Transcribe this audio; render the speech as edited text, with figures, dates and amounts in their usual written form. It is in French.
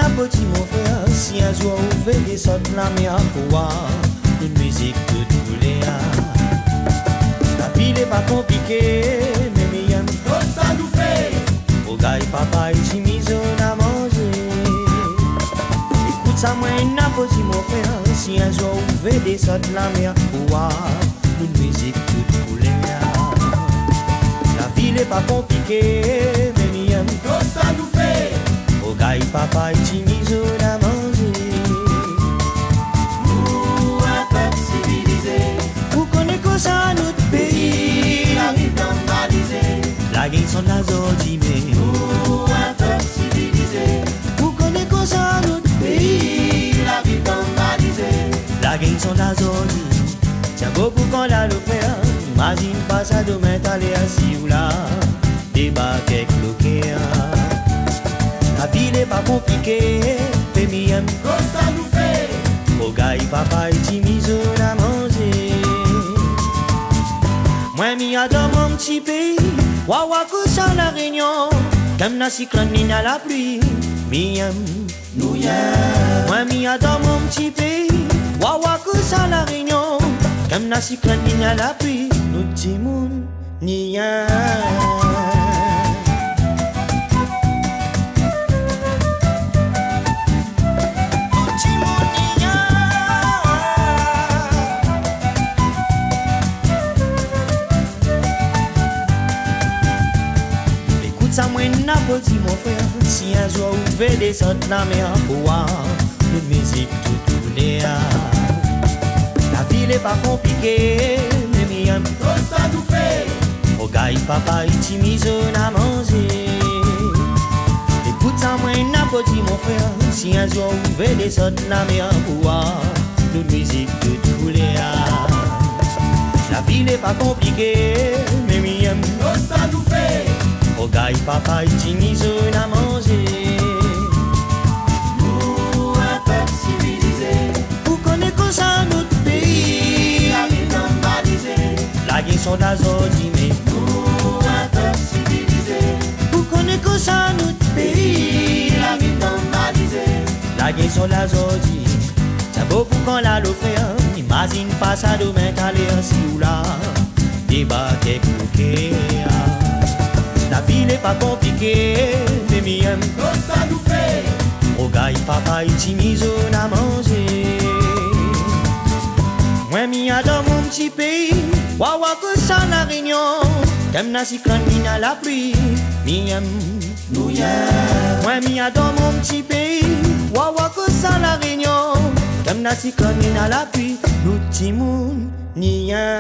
petit mon frère, si un jour on veut des sortes la mer pour voir une musique toute couleur. La vie n'est pas compliquée, mais miam, ça nous fait. au gars et papa et Jimmy on a mangé. Écoute ça moi petit mon frère, si un jour on veut des sortes la mer pour voir une musique toute couleur. La vie n'est pas compliquée, mais miam, ça nous fait. au gars et papa et Jimmy on a mangé. Nous, un peuple civilisé, Vous connaissez que ça notre pays. la vie normalisée. La guerre sont la zone mais Nous, un peuple civilisé, vous connaissez que ça notre pays. la vie normalisée. La guerre sont la zone. Tiens beaucoup quand la le faire. Imagine pas ça demain t'aller assis ou là. Débat avec bloqué. La vie n'est pas compliquée. Fais miam. Ça nous fait. Au gars et papa et Jimmy on a mangé. Moi mi adore mon petit pays. Wawa que ça la réunion. Comme la cyclone ni na la pluie. Miam. Nous y est. Moi mi adore mon petit pays. Wawa que ça la réunion. Comme la cyclone ni na la pluie. Nous petit moun ni ya. Ça moi n'a pas dit mon frère. Si un jour vous faites des sortes la mer pour voir une musique toute couleur. La vie n'est pas compliquée, mais miam. Ça nous fait. Au gars et papa et Jimmy on a mangé. Écoute ça moi n'a pas dit mon frère. Si un jour vous faites des sortes la mer pour voir une musique toute couleur. La vie n'est pas compliquée, mais miam. Ça nous fait. Au gars et papa et Jimmy on a mangé. Nous, un peuple civilisé, Vous connaissez que ça notre pays. la vie normalisée. La guerre sont la zone mais Nous, un peuple civilisé, vous connaissez que ça notre pays. la vie normalisée. La guerre sont la zone. C'est beaucoup quand la le frère. Imagine pas ça demain t'aller ainsi ou là. Débat avec bloqué. La vie n'est pas compliquée, mais miam. Ça nous fait. Au gars et papa et Jimmy on a mangé. Moi mi adore mon petit pays. Wawa que ça la réunion. Comme la cyclone ni na la pluie. Miam. Nous y est. Moi mi adore mon petit pays. Wawa que ça la réunion. Comme la cyclone ni na la pluie. Nous petit moun ni ya.